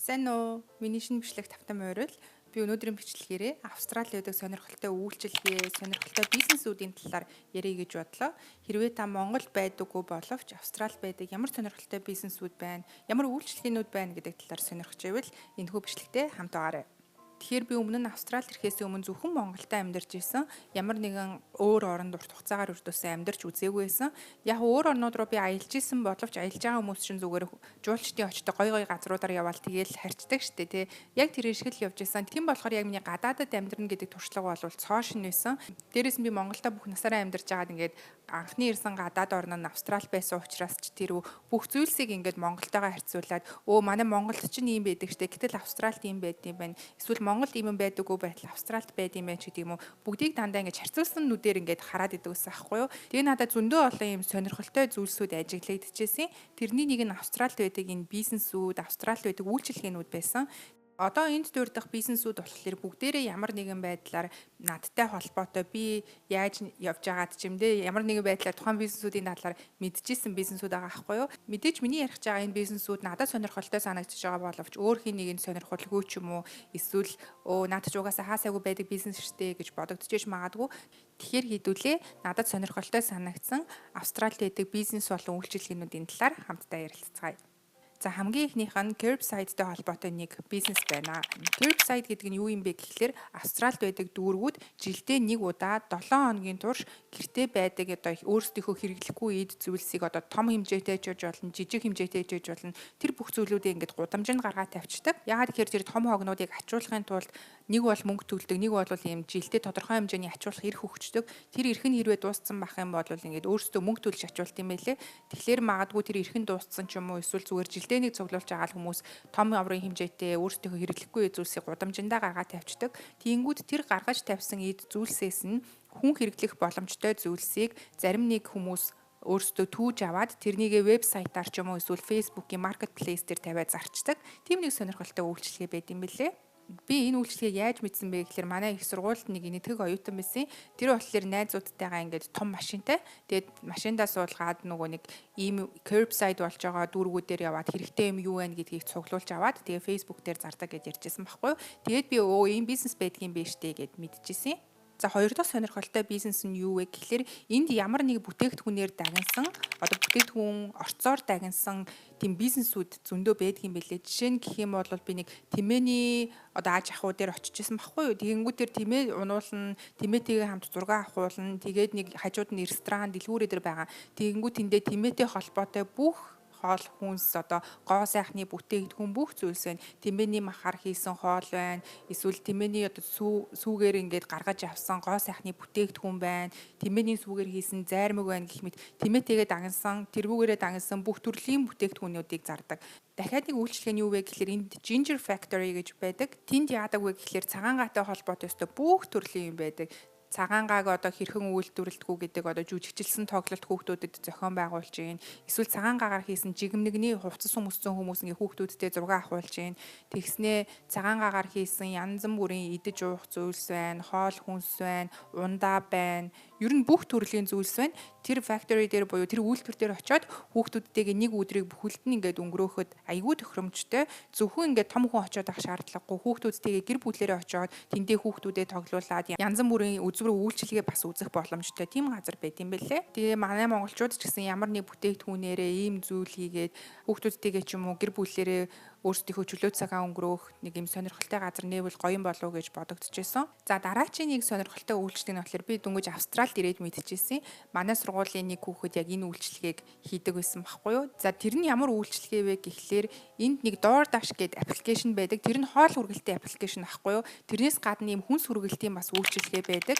Сайн уу? Миний шинэ бичлэг тавтан морил. Би өнөөдрийн бичлэгээрээ Австрали байдаг сонирхолтой үйлчилгээ, сонирхолтой бизнесүүдийн талаар ярих гэж бодлоо. Хэрвээ та Монгол байдаггүй боловч Австрали байдаг ямар сонирхолтой бизнесүүд байна, ямар үйлчилгээнүүд байна гэдэг талаар сонирхож байвал энэхүү бичлэгтээ хамт байгаарай. Тэгэхээр би өмнө нь Австрали ирэхээс өмнө зөвхөн Монголд амьдарч исэн. Ямар нэгэн өөр оронд урт хугацаагаар өртөөсөн амьдарч үзээгүй байсан. Яг өөр орнууд руу би аялж исэн боловч аялж байгаа хүмүүс чинь зүгээр жуулчдын очдог гой газруудаар яваал тэгээл харьцдаг штэ тий. Яг тэр шиг л явж исэн. Тийм болохоор яг миний гадаадад амьдрна гэдэг туршлага бол цоо шин байсан. Дээрээс нь би Монголда бүх насаараа амьдарч байгаад ингээд анхны ирсэн гадаад орн нь Австрали байсан учраас ч тэр бүх зүйлсийг ингээд Монголтойгоо харьцуулаад манай Монголд ч ийм байдаг штэ. Гэтэл Австралид ийм байд юм байна. Эсвэл Монголд ийм байдаггүй байтал Австралид байд юм байна ч гэдэг юм уу. Бүгдийг дандаа ингэж харьцуулсан нүдээр ингэж хараад идэг ус аахгүй юу. Тэгээ надад зөндөө олон ийм сонирхолтой зүйлсүүд ажиглагдчихсэн. Тэрний нэг нь Австралид байдаг энэ бизнесүүд, Австралид байдаг үйлчилгээнүүд байсан. Одоо энд дурдах бизнесүүд болохоор бүгдээрээ ямар нэгэн байдлаар надтай холбоотой би яаж явж байгаад ч юм дээ ямар нэгэн байдлаар тухайн бизнесүүдийн талаар мэдчихсэн бизнесүүд байгаа байхгүй юу. Мэдээж миний ярих байгаа энэ бизнесүүд надад сонирхолтой санагдчихж байгаа боловч өөр хин нэгэнд сонирхолгүй ч юм уу эсвэл наад ч угаасаа хаасаагүй байдаг бизнес штэ гэж бодогдчихж магадгүй. Тэгэхээр хэдүүлээ надад сонирхолтой санагдсан Австралид байдаг бизнес болон үйлчилгээнүүдийн талаар хамтдаа ярилцгаая. За хамгийн ихнийх нь Curbside-тэй холбоотой нэг бизнес байна. Curbside гэдэг нь юу юм бэ гэхлээр Австралид байдаг дүүргүүд жилдээ нэг удаа 7 хоногийн турш гэртээ байдаг одоо өөрсдийнхөө хэрэглэхгүй эд зүйлсийг одоо том хэмжээтэй ч гэж болно, жижиг хэмжээтэй ч гэж болно. Тэр бүх зүйлүүдийг ингээд гудамжинд гаргаад тавьчихдаг. Яагаад гэхээр тэр том хогнуудыг ачуулахын тулд нэг бол мөнгө төлдөг, нэг бол ийм жилдээ тодорхой хэмжээний ачуулах эрх өгчдөг. Тэр эрх нь хэрвээ дууссан байх юм бол ингээд өөрсдөө мөнгө төлж ачуулт юм байлээ. Тэгэхээр магадгүй тэр эрх нь дууссан ч юм уу эсвэл зүгээр жилдээ нэг цуглуулж байгаа хүмүүс том аврын хэмжээтэй өөрсдийнхөө хэрэглэхгүй зүйлсийг гудамжиндаа гаргаад тавьчихдаг. Тиймгүүд тэр гаргаж тавьсан эд зүйлсээс нь хүн хэрэглэх боломжтой зүйлсийг зарим нэг хүмүүс өөрсдөө түүж аваад тэрнийгээ вебсайтаар ч юм уу эсвэл фейсбુકийн маркетплейс дээр тавиад зарчдаг. Тийм нэг сонирхолтой үйлчилгээ байд юм бэлээ. Би энэ үйлчлэгийг яаж мэдсэн бэ гэхээр манай их сургуульд нэг нэтгэг оюутан байсан. Тэр болохоор найзуудтайгаа ингээд том машинтай. Тэгээд машиндаа суулгаад нөгөө нэг ийм curbside болж байгаа дүүргүүдээр яваад хэрэгтэй юм юу вэ гэдгийг цуглуулж аваад тэгээд Facebook дээр зардаг гэж ярьжсэн байхгүй юу. Тэгээд би ийм бизнес байдгийн биш дээ гэд мэдчихсэн. За хоёр дахь сонирхолтой бизнес нь юу вэ гэхлээр энд ямар нэг бүтээгдэхүүнээр дагнсан одоо бүтээгдэхүүн орцоор дагнсан тийм бизнесүүд зөндөө байдгийн байлээ. Жишээ нь гэх юм бол би нэг тэмээний одоо аж ахуй дээр очижсэн байхгүй юу. Тэгэнгүүт тэр тэмээ унуулна, тэмээтэйгээ хамт зураг авахуулна. Тэгээд нэг хажууд нь ресторан, дэлгүүрээ дээр байгаа. Тэгэнгүүт тэндээ тэмээтэй холбоотой бүх хоол хүнс одоо гоо сайхны бүтээгдэхүүн бүх зүйлс байна. Тэмээний махаар хийсэн хоол байна. Эсвэл тэмээний одоо сүүгээр ингээд гаргаж авсан гоо сайхны бүтээгдэхүүн байна. Тэмээний сүүгээр хийсэн зайрмаг байна гэх мэт тэмээтэйгээ дагнсан, тэргүүгээрээ дагнсан бүх төрлийн бүтээгдэхүүнүүдийг зардаг. Дахиад нэг үйлчлэг нь юу вэ гэхэлэр энд Ginger Factory гэж байдаг. Тэнд яадаг вэ гэхэлэр цагаан гаатай холбоотой өстө бүх төрлийн юм байдаг. Цагаан гааг одоо хэрхэн үйлдвэрлэдэг гэдэг одоо жүжигчилсэн тоглолт хүүхдүүдэд зохион байгуулж гин. Эсвэл цагаан гаагаар хийсэн жигмнэгний хувцас өмссөн хүмүүсийн хүүхдүүдтэй зураг авахулж гин. Тэгснээ цагаан гаагаар хийсэн янз бүрийн идэж уух зүйлс байна, хоол хүнс байна, ундаа байна. Ер нь бүх төрлийн зүйлс байна. Тэр factory дээр буюу тэр үйлдвэр дээр очиод хүүхдүүдтэйгээ нэг өдрийг бүхэлд нь ингээд өнгөрөөхөд айгүй тохиромжтой. Зөвхөн ингээд том хүн очиод авах шаардлагагүй хүүхдүүдтэйгээ гэр бүлээрээ очиод тэндээ хүүхдүүдэд тоглуулад янз бүрийн үзвэр үйлчилгээ бас үзэх боломжтой тийм газар байт юм бэлээ. Тэгээ манай монголчууд ч гэсэн ямар нэг бүтээгдэхүүнээрээ ийм зүйл хийгээд хүүхдүүдтэйгээ ч юм уу гэр бүлээрээ өөрсдийнхөө чөлөө цагаа өнгөрөөх нэг юм сонирхолтой газар нээвэл гоё юм болов уу гэж бодогдчихсэн. За дараачийн нэг сонирхолтой үйлчлэг нь болохоор би дөнгөж Австралид ирээд мэдчихсэн. Манай сургуулийн нэг хүүхэд яг энэ үйлчлэгийг хийдэг байсан байхгүй юу. За тэр нь ямар үйлчлэгээ вэ гэхлээр энд нэг DoorDash гэдэг аппликейшн байдаг. Тэр нь хоол хүргэлтийн аппликейшн байхгүй юу. Тэрнээс гадна ийм хүнс хүргэлтийн бас үйлчлэгээ байдаг.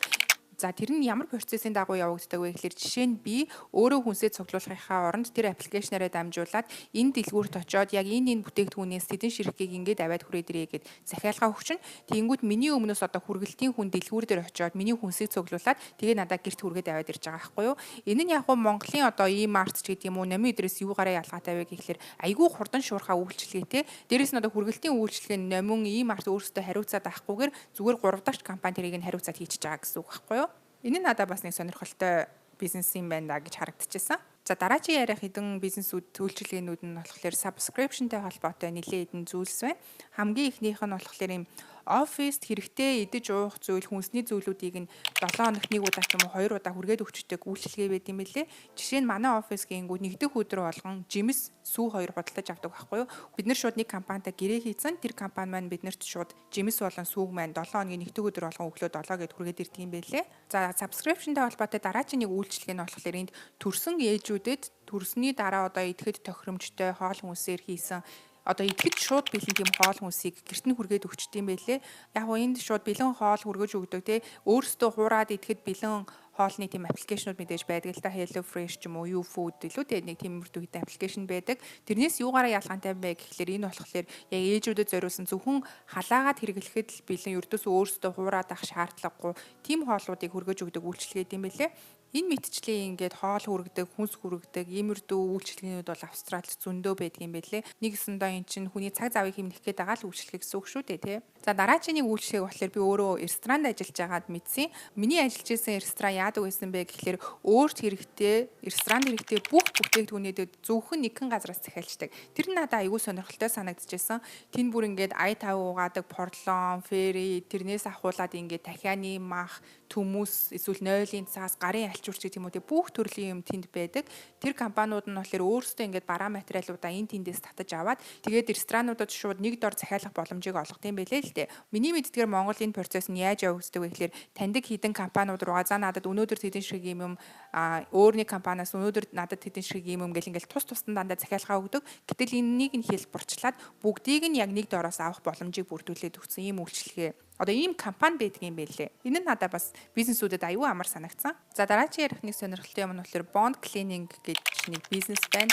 За тэр нь ямар процессын дагуу явагддаг вэ гэхэлэр жишээ нь би өөрөө хүнсээ цуглуулахынхаа оронд тэр аппликейшнаараа дамжуулаад энэ дэлгүүрт очиод яг энэ бүтээгдэхүүнээс тэдэн ширхгийг ингээд аваад хүрээд ирээ гэд захиалгаа өгчин. Тэнгүүд миний өмнөөс одоо хүргэлтийн хүн дэлгүүр дээр очиод миний хүнсийг цуглуулад тэгээ надад гэрт хүргээд аваад ирж байгаа байхгүй юу. Энэ нь яг гоо Монголын одоо e-mart ч гэдэг юм уу намын өдрөөс юугаараа ялгаатай вэ гэхэлэр айгүй хурдан шуурхаа үйлчлэгээтэй. Дээрээс нь одоо хүргэлтийн үйлчлэг нь намын e-mart өөрсдөө хариуцаад авахгүйгээр зүгээр 3 дахь компани тэрийг нь хариуцаад хийчихэж байгаа гэсэн үг байхгүй юу. Энэ нь надад бас нэг сонирхолтой бизнес юм байна да гэж харагдчихсан. За дараагийн яриах хэдэн бизнесүүд үйлчилгээнүүд нь болохоор subscriptionтэй холбоотой нэлээд хэдэн зүйлс байна. Хамгийн ихнийх нь болохоор юм оффист хэрэгтэй идэж уух зүйл хүнсний зүйлүүдийг нь 7 хоногт нэг удаа ч юм уу 2 удаа хүргээд өгчдөг үйлчилгээ байт юм бэлээ. Жишээ нь манай офис гингүүд нэгдүгээр өдөр болгон жимс сүү 2 худалдаж авдаг байхгүй юу? Бид нар шууд нэг компанитай гэрээ хийцэн тэр компани маань биднэрт шууд жимс болон сүүг маань 7 хоногийн нэгдүгээр өдөр болгон өглөө 7 гэд хүргээд ирдэг юм бэлээ. За subscriptionтэй холбоотой дараагийн нэг үйлчилгээ нь болохоор энд төрсэн ээжүүдэд төрсний дараа одоо идэхэд тохиромжтой хоол хүнсээр хийсэн одоо идэхэд шууд бэлэн тийм хоол хүнсийг гэрт нь хүргээд өгчт юм байлээ. Яг гоо энд шууд бэлэн хоол хүргэж өгдөг те өөрөөсөө хураад идэхэд бэлэн хоолны тийм аппликейшнуд мэдээж байдаг л да Hello Fresh ч юм уу YouFood илүү те нэг тийм мөрдөгтэй аппликейшн байдаг. Тэрнээс юугаараа ялгаантай бэ гэхэлэр энэ болохоор яг ээжүүдэд зориулсан зөвхөн халаагаад хэрэглэхэд л бэлэн ердөөсөө өөрөөсөө хураад авах шаардлагагүй тийм хооллуудыг хүргэж өгдөг үйлчилгээ юм байлээ. Энэ мэтчлийн ингээд хоол хүргэдэг, хүнс хүргэдэг, иймэрдүү үйлчилгээнүүд бол Австралид зөндөө байдаг юм байлээ. Нэгсэндээ эн чинь хүний цаг завыг хэмнэх гээд байгаа л үйлчилгээ гэсэн үг шүү дээ, тий. За дараагийн нэг үйлчилгээ болохоор би өөрөө ресторанд ажиллаж байгаад мэдсэн. Миний ажиллаж байсан ресторан яадаг байсан бэ гэхэлэр өөрт хэрэгтэй, ресторанд хэрэгтэй бүх бүтээгдэхүүнүүдэд зөвхөн нэгэн газраас захиалждаг. Тэр нь надад аягүй сонирхолтой санагдчихсан. Тэнд бүр ингээд ая тав угаадаг порлон, фери, тэрнээс ахуулаад ингээд дахианы мах, төмөс, эсвэл нойлын цаас, гарын алчуурч гэх юм уу, бүх төрлийн юм тэнд байдаг. Тэр компаниуд нь болохоор өөрсдөө ингээд бараа материалуудаа энэ тэндээс татаж аваад тэгээд ресторануудад шууд нэг дор захиалах боломжийг олгох юм байлээ л дээ. Миний мэддгээр Монгол энэ процесс нь яаж явагддаг вэ гэхээр таньдаг хідэн компаниуд руугаа за надад өнөөдөр тэдэн шиг юм өөр нэг компаниас өнөөдөр надад тэдэн шиг юм гэл ингээл тус тусдан дандаа захиалгаа өгдөг. Гэтэл энэнийг нь хэлбэрчлээд бүгдийг нь яг нэг дороос авах боломжийг бүрдүүлээд өгсөн ийм үйлчилгээ. Одоо ийм компани байдаг юм байлээ. Энэ нь надад бас бизнесүүдэд аюу амар санагдсан. За дараагийн ярих нэг сонирхолтой юм нь болохоор bond cleaning гэж нэг бизнес байна.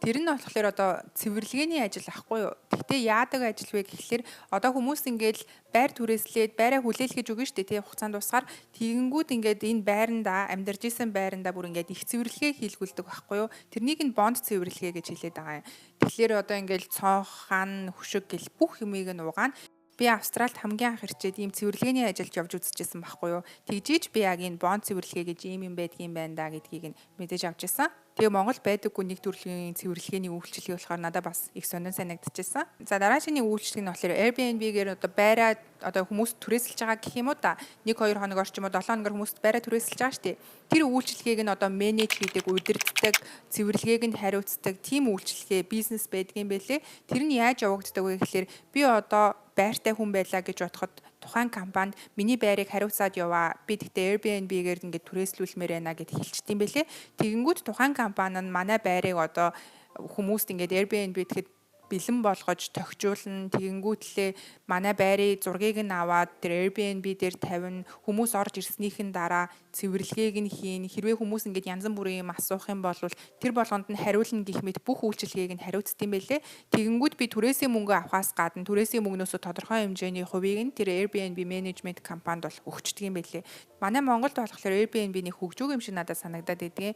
Тэр нь болохоор одоо цэвэрлэгээний ажил ахгүй юу. Гэхдээ яадаг ажил вэ гэхэлэр одоо хүмүүс ингээд байр түрээслээд байраа хүлээлгэж өгнө шүү дээ тий хугацаанд тусгаар тэгэнгүүт ингээд энэ байранда амьдарч исэн байранда бүр ингээд их цэвэрлэгээ хийлгүүлдэг байхгүй юу. Тэрнийг нь бонд цэвэрлэгээ гэж хэлээд байгаа юм. Тэгэхээр одоо ингээд цонх, хан, хөшиг гэл бүх юмыг нь угаана. Би Австралид хамгийн анх ирчээд ийм цэвэрлэгээний ажилд явж үзчихсэн байхгүй юу. Тэгжиж би яг энэ бонд цэвэрлэгээ гэж ийм юм байдгийн байна да гэдгийг нь мэдээж авч ирсэн. Тэгээ Монгол байдаггүй нэг төрлийн цэвэрлэгээний үйлчилгээ болохоор надад бас их сонирн санагдчихсан. За дараагийн үйлчилгээ нь болохоор Airbnb-гээр одоо байраа одоо хүмүүс түрээсэлж байгаа гэх юм уу да. 1-2 хоногор ч юм уу 7 хоногор хүмүүс байраа түрээсэлж байгаа шүү дээ. Тэр үйлчилгээг нь одоо менеж хийдэг, удирддаг, цэвэрлэгээг нь хариуцдаг тийм үйлчилгээ бизнес байдаг юм байлээ. Тэр нь яаж явагддаг вэ гэхээр би одоо байртай хүн байлаа гэж бодоход тухайн компанид миний байрыг хариуцаад яваа. Би тэгтээ Airbnb-гээр ингээд түрээслүүлмээр байна гэд хэлчихсэн юм байлээ. Тэгэнгүүт тухайн компани нь манай байрыг одоо хүмүүст ингээд Airbnb гэхэд бэлэн болгож тохижуулна. Тэгэнгүүтлээ манай байрын зургийг нь аваад тэр Airbnb дээр тавина. Хүмүүс орж ирснийхэн дараа цэвэрлэгээг нь хийн. Хэрвээ хүмүүс ингээд янз бүрийн юм асуух юм бол тэр болгонд нь хариулна гэх мэт бүх үйлчилгээг нь хариуцдаг юм байлээ. Тэгэнгүүт би түрээсийн мөнгө авахаас гадна түрээсийн мөнгнөөсөө тодорхой хэмжээний хувийг нь тэр Airbnb менежмент компанид бол өгчдөг юм байлээ. Манай Монголд болохоор Airbnb-ний хөгжүүг юм шиг надад санагдаад байдгийн.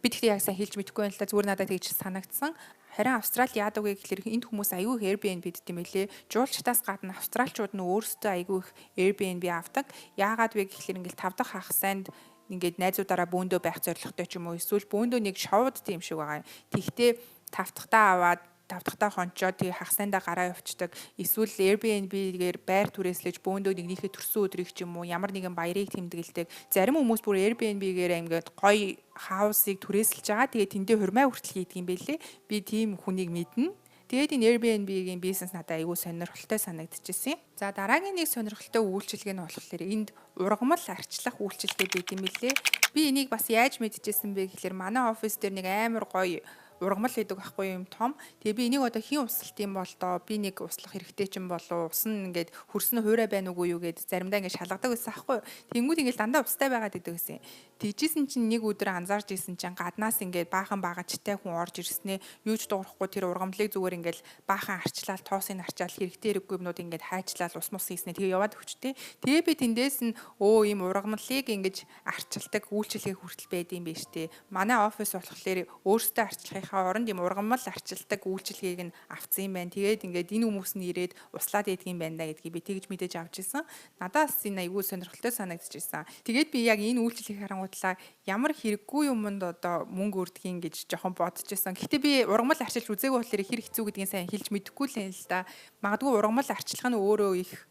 Би тэгтээ яг сайн хэлж мэдэхгүй байна л та зүгээр надад тэгж санагдсан. Харин Австрали яадаг вэ гэхэлэр энд хүмүүс аягүй их Airbnb гэдэг юм билээ. Жуулчдаас гадна австралчууд нь өөрсдөө аягүй их Airbnb авдаг. Яагаад вэ гэхэлэр ингээл 5 дахь хагасанд ингээд найзуудаараа бөөндөө байх зорилготой ч юм уу эсвэл бөөндөө нэг шоуд тийм шиг байгаа. Тэгтээ 5 дахьтаа аваад 5 дахьтаа хончоод тэгээ хагасандаа гараа явцдаг. Эсвэл Airbnb-гээр байр түрээслэж бөөндөө нэгнийхээ төрсөн өдрийг ч юм уу ямар нэгэн баярыг тэмдэглэдэг. Зарим хүмүүс бүр Airbnb-гээр ингээд гоё хаусыг түрээсэлж байгаа. Тэгээ тэндээ хурмаа хүртэл хийдэг юм байлээ. Би тийм хүнийг мэднэ. Тэгээд энэ Airbnb-гийн бизнес надад аягүй сонирхолтой санагдчихсэн. За дараагийн нэг сонирхолтой үйлчилгээ нь болохоор энд ургамал арчлах үйлчилгээ байт юм билээ. Би энийг бас яаж мэдчихсэн бэ гэхээр манай офис дээр нэг амар гоё ургамал гэдэг байхгүй юм том. Тэгээ би энийг одоо хийн услалт юм бол доо би нэг услах хэрэгтэй ч юм болов ус нь ингээд хөрснө хуурай байна уугүй юу гэд заримдаа ингээд шалгадаг байсан байхгүй. Тэнгүүд ингээд дандаа устай байгаад идэг гэсэн. Тэгжсэн чинь нэг өдөр анзаарч исэн чинь гаднаас ингээд баахан багажтай хүн орж ирснээ юу ч дуурахгүй тэр ургамлыг зүгээр ингээд баахан арчлал тоосыг арчаал хэрэгтэй хэрэггүй юмнууд ингээд хайчлал ус мус хийснээ тэгээ яваад өгчтэй. Тэгээ би тэндээс нь ийм ургамлыг ингээд арчилдаг үйлчилгээ хүртэл байд юм биш үү. Манай офис болохоор өөртөө арчлахын ажиллахаа оронд юм ургамал арчилдаг үйлчилгээг нь авсан юм байна. Тэгээд ингээд энэ хүмүүс нь ирээд услаад идэх юм байна да гэдгийг би тэгж мэдээж авч ирсэн. Надаас энэ аягүй сонирхолтой санагдчихсан. Тэгээд би яг энэ үйлчилгээг харангуудлаа ямар хэрэггүй юмд одоо мөнгө өрдгийг гэж жоохон бодчихсон. Гэхдээ би ургамал арчилж үзээгүй болохоор хэр хэцүү гэдгийг сайн хэлж мэдэхгүй л юм л да. Магадгүй ургамал арчлах нь өөрөө их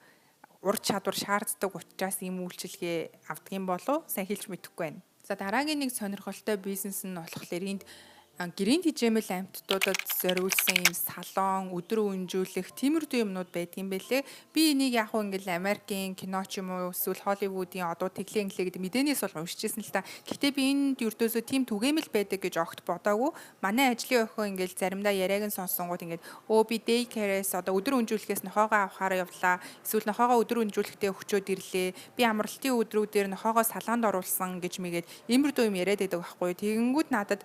ур чадвар шаарддаг учраас ийм үйлчилгээ авдаг юм болов сайн хэлж мэдэхгүй байна. За дараагийн нэг сонирхолтой бизнес нь болохоор энд гэрийн тэжээмэл амьтдуудад зориулсан юм салон, өдөр үнжүүлэх тиймэрхүү юмнууд байдгийн байлээ. Би энийг яг хөө ингээл Америкийн кино ч юм уу эсвэл Холливуудын одоо тэглээ инглээ гэдэг мэдээнээс бол уншижсэн л та. Гэхдээ би энд ердөөсөө тийм түгээмэл байдаг гэж огт бодоагүй. Манай ажлын охин ингээл заримдаа яриаг нь сонссонгууд ингээд би day care-с одоо өдөр үнжүүлэхээс нохоогоо авахаар явлаа. Эсвэл нохоогоо өдөр үнжүүлэхдээ өчөөд ирлээ. Би амралтын өдрүүдээр нохоогоо салаанд оруулсан гэж мэгээд иймэрхүү юм яриад байдаг байхгүй. Тэгэнгүүт надад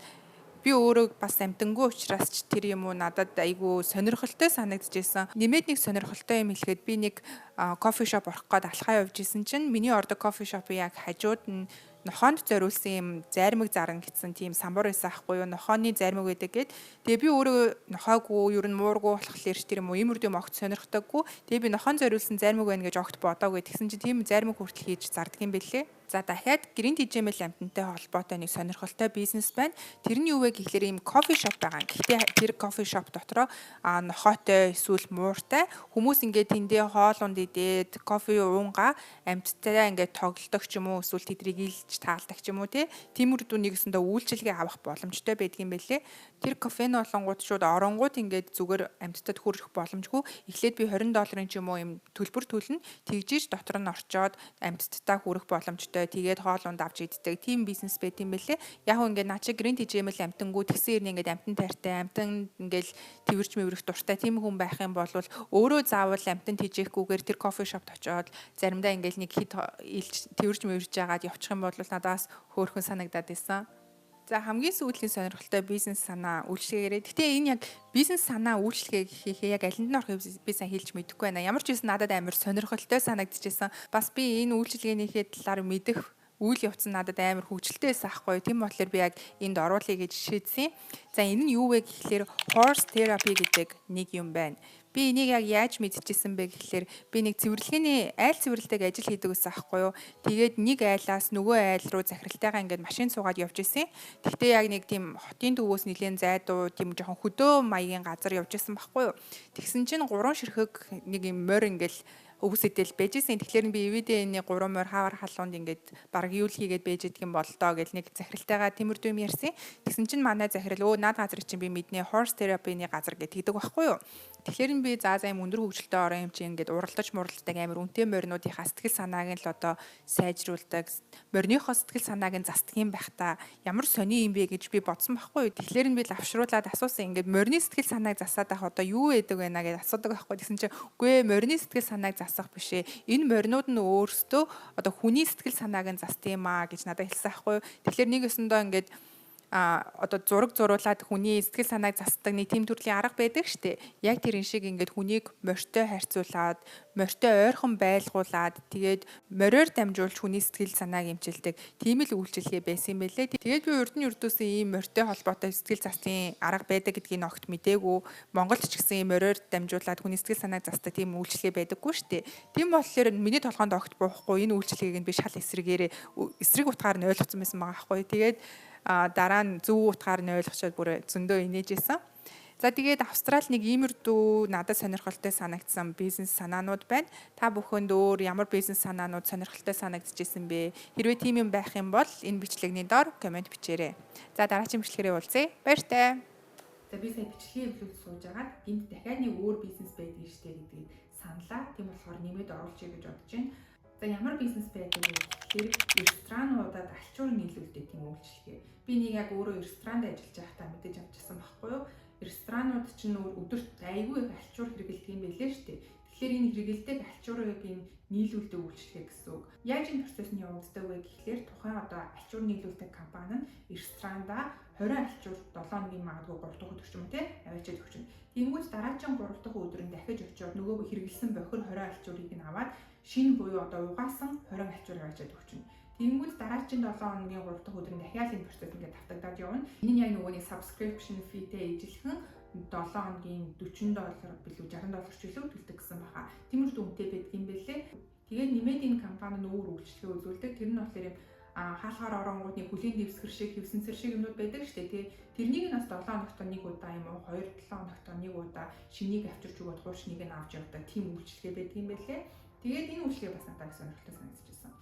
би өөрөө бас амтангүй учраас ч тэр юм уу надад айгүй сонирхолтой санагдчихсэн. Нэмээд нэг сонирхолтой юм хэлэхэд би нэг кофе шоп орох гээд алхаа явж исэн чинь миний ордог кофе шопын яг хажууд нь нохоонд зориулсан юм зармиг зарна гэсэн тийм самбар байсан ахгүй юу, нохооны зармиг байдаг гэд. Тэгээ би өөрөө нохоогүй ер нь муургүй болохоор ч тэр юм уу иймэрдүү огт сонирхдаггүй. Тэгээ би нохоон зориулсан зармиг байна гэж огт бодоагүй. Тэгсэн чинь тийм зармиг хүртэл хийж зардаг юм бэлээ. За дахиад гэрийн тэжээмэл амьтантай холбоотой нэг сонирхолтой бизнес байна. Тэрний юу вэ гэхлээр ийм кофе шоп байгаа. Гэхдээ тэр кофе шоп дотроо нохоотой эсвэл мууртай хүмүүс ингээд тэндээ хоолунд идээд кофе уунгаа амьттай ингээд тоглолдог ч юм уу эсвэл тэдрийг илж таалдаг ч юм уу тиймэрдүү нэгсэндээ үйлчилгээ авах боломжтой байдаг юм байлээ. Тэр кофены болонгууд шууд оронгууд ингээд зүгээр амьтдад хүрэх боломжгүй. Эхлээд би $20 ч юм уу юм төлбөр төлнө. Тэгжиж дотор нь орчоод амьтдтай хүрэх боломжтой. Тэгээд хоолунд авч иддэг тийм бизнес байт юм байлээ. Яг хөө ингээд наа чи грин тэжээмэл амтангууд тэгсэн ирнэ ингээд амтан тайртай амтан ингээд тэрвэрч мэврэх дуртай тийм хүн байх юм бол өөрөө заавал амтан тэжээхгүйгээр тэр кофе шопт очоод заримдаа ингээд нэг хит илж тэрвэрч мэвэрж яагаад явчих юм бол надаас хөөрхөн санагдаад байсан. За хамгийн сүүлийн сонирхолтой бизнес санаа үйлчлэгээрээ. Гэтэ энэ яг бизнес санаа үйлчлэгээ хийхээ яг алинд нь орохыг би сайн хэлж мэдэхгүй байна. Ямар ч байсан надад амар сонирхолтой санагдчихсан. Бас би энэ үйлчлэгээнийхээ талаар мэдэх үйл явц нь надад амар хөвгөлтэй байсан аахгүй. Тийм болохоор би яг энд оруулъя гэж шийдсэн. За энэ нь юу вэ гэхлээр horse therapy гэдэг нэг юм байна. Би энийг яг яаж мэдчихсэн бэ гэхлээр би нэг цэвэрлэгээний айл цэвэрлэлтэйг ажил хийдэг гэсэн аахгүй юу. Тэгээд нэг айлаас нөгөө айл руу захиралтайгаа ингээд машин суугаад явж исэн. Тэгтээ яг нэг тийм хотын төвөөс нэлээд зайдуу тийм жоохон хөдөө маягийн газар явж исэн байхгүй юу. Тэгсэн чинь 3 ширхэг нэг юм морь ингээл өвсөдөл бэжсэн. Тэгэхээр би эвэдээ 3 морь хавар халуунд ингээд баг юул хийгээд бэж идэх юм бол доо гэл нэг захиралтайгаа тиймэрдүү юм ярьсан. Тэгсэн чинь манай захирал наад газрыг чинь би мэднэ horse therapy-ны газар гэдэг байхгүй юу. Тэгэхээр би за юм өндөр хөгжилтэй орон юм чинь ингээд уралдаж муралддаг амар үнэтэй моринуудынхаа сэтгэл санааг нь л одоо сайжруулдаг. Мориныхоо сэтгэл санааг нь застдаг юм байх та ямар сони юм бэ гэж би бодсон байхгүй юу. Тэгэхээр би лавшруулад асуусан ингээд морины сэтгэл санааг засаад ах одоо юу байдаг вэ наа гэж асуудаг байхгүй. Тэгсэн чинь үгүй ээ морины сэтгэл санааг засах бишээ. Энэ моринууд нь өөрсдөө одоо хүний сэтгэл санааг нь застдаг юм аа гэж надад хэлсэн байхгүй юу. Тэгэхээр нэг өсөндөө ингээд одоо зураг зуруулаад хүний сэтгэл санааг засдаг нэг тийм төрлийн арга байдаг штэ. Яг тэрэн шиг ингээд хүнийг морьтой харьцуулаад, морьтой ойрхон байлгуулад, тэгээд мориор дамжуулж хүний сэтгэл санааг эмчилдэг тийм л үйлчилгээ байсан юм байлээ. Тэгээд би урд нь ердөөсөө ийм морьтой холбоотой сэтгэл засын арга байдаг гэдгийг огт мдээгүй. Монголд ч гэсэн ийм мориор дамжуулаад хүний сэтгэл санааг засдаг тийм үйлчилгээ байдаггүй штэ. Тийм болохоор миний толгоонд огт буухгүй энэ үйлчилгээг нь би шал эсрэг утгаар нь ойлгоцсон байсан байгаа байхгүй. Тэгээд дараа нь зөв утгаар нь ойлгочоод бүр зөндөө инээжсэн. За тэгээд Австрали нэг иймэрдүү надад сонирхолтой санагдсан бизнес санаанууд байна. Та бүхэнд өөр ямар бизнес санаанууд сонирхолтой санагдчихсэн бэ? Хэрвээ тийм юм байх юм бол энэ бичлэгний доор комент бичээрэй. За дараагийн бичлэгээрээ уулзъя. Баяртай. За би сая бичлэгийн эвлүүд сууж агаад гинт дахиад нэг өөр бизнес байдаг штэ гэдгийг саналаа. Тийм болохоор нэмээд оруулъя гэж бодож байна. За ямар бизнес байдаг вэ гэхээр ресторануудад альчуур нийлүүлдэг тийм үйлчлэгээ. Би нэг яг өөрөө ресторанд ажиллаж байхдаа мэдээж авчихсан байхгүй юу? Ресторанууд чинь өдөрт айгүй их альчуур хэрэглэдэг юм байлээ шүү дээ. Тэгэхээр энэ хэрэглэдэг альчуурыг нийлүүлдэг үйлчлэгээ гэсэн үг. Яаж энэ процесс нь явагддаг вэ гэхлээр тухайн одоо альчуур нийлүүлдэг компани нь ресторанда 20 альчуур 7 хоногийн магадгүй 3 дахь өдөр ч юм уу те аваачаад өгч байна. Тэнгүүд дараагийн 3 дахь өдөр нь дахиж очиод нөгөө хэрэглэсэн бохир 20 альчуурыг нь аваад шинэ буюу одоо угаасан 20 альчуур аваачаад өгч байна. Тэгэнгүүт дараагийн 7 хоногийн 3 дахь өдөр нь дахиад энэ процесс ингээд давтагдаад явна. Энэ нь яг нөгөө нэг subscription fee-тэй ижилхэн 7 хоногийн $40 билүү $60 ч илүү төлдөг гэсэн баха. Тиймэрхүү үнэтэй байдаг юм бэлээ. Тэгээд нэмээд энэ компани нь өөр үйлчлэгээ үзүүлдэг. Тэр нь болохоор юм хаалгаар оронгууд нэг хүлийн дэвсгэр шиг, хевсэнцэр шиг юмнууд байдаг шүү дээ. Тэрнийг нь бас 7 хоногт нэг удаа юм уу 2-7 хоногт нэг удаа шинийг авчирч өгөөд хуучныг нь авч явдаг тийм үйлчлэгээ байдаг юм бэлээ. Тэгээд энэ үйлчлэгээ бас надад их сонирхолтой санагдчихсан.